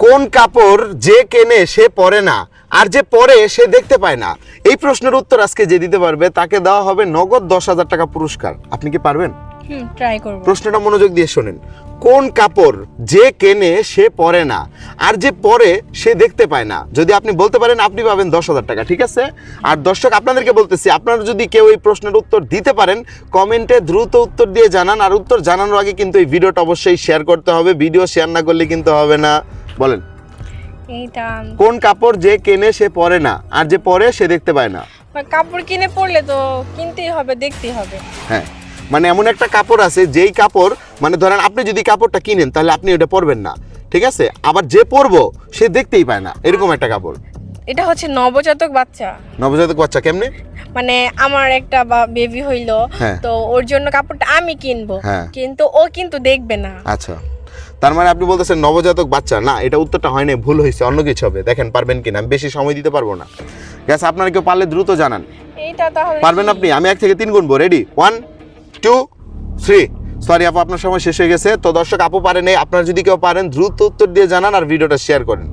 কোন কাপড় যে কেনে সে পরে না আর যে পরে সে দেখতে পায় না? এই প্রশ্নের উত্তর আজকে যে দিতে পারবে তাকে দেওয়া হবে নগদ 10,000 টাকা পুরস্কার। আপনি কি পারবেন? ট্রাই করব। প্রশ্নটা মনোযোগ দিয়ে শোনেন। কোন কাপড় যে কেনে সে পরে না আর যে পরে সে দেখতে পায় না? যদি আপনি বলতে পারেন আপনি পাবেন 10,000 টাকা, ঠিক আছে? আর দর্শক আপনাদেরকে বলতেছি, আপনারা যদি কেউ এই প্রশ্নের উত্তর দিতে পারেন কমেন্টে দ্রুত উত্তর দিয়ে জানান। আর উত্তর জানানোর আগে কিন্তু এই ভিডিওটা অবশ্যই শেয়ার করতে হবে, ভিডিও শেয়ার না করলে কিন্তু হবে না। বলেন, এইটা কোন কাপড় যে কেনে সে পরে না আর যে পরে সে দেখতে পায় না? কাপড় কিনে পরলে তো কিনতেই হবে, দেখতেই হবে। হ্যাঁ, মানে এমন একটা কাপড় আছে যেই কাপড়, মানে ধরেন আপনি যদি কাপড়টা কিনেন তাহলে আপনি ওটা পরবেন না, ঠিক আছে? আবার যে পরবো সে দেখতেই পায় না, এরকম একটা কাপড়। এটা হচ্ছে নবজাতক বাচ্চা। নবজাতক বাচ্চা কেমনে? মানে আমার একটা বেবি হইলো, হ্যাঁ। তো ওর জন্য কাপড়টা আমি কিনবো, হ্যাঁ। কিন্তু ও কিন্তু দেখবে না। আচ্ছা, তার মানে আপনি বলতেছেন নবজাতক বাচ্চা না, এটা উত্তরটা হয় না, ভুল হয়েছে, অন্য কিছু হবে। দেখেন পারবেন কিনা, আমি বেশি সময় দিতে পারবো না। গ্যাস আপনারা কেউ পারলে দ্রুত জানান। এইটা তাহলে পারবেন কি? আপনি? আমি 1 থেকে 3 গুনবো। রেডি? 1 2 3। সরি আপু, আপনার সময় শেষ হয়ে গেছে। তো দর্শক, আপু পারেন, আপনারা যদি কেউ পারেন দ্রুত উত্তর দিয়ে জানান আর ভিডিওটা শেয়ার করেন।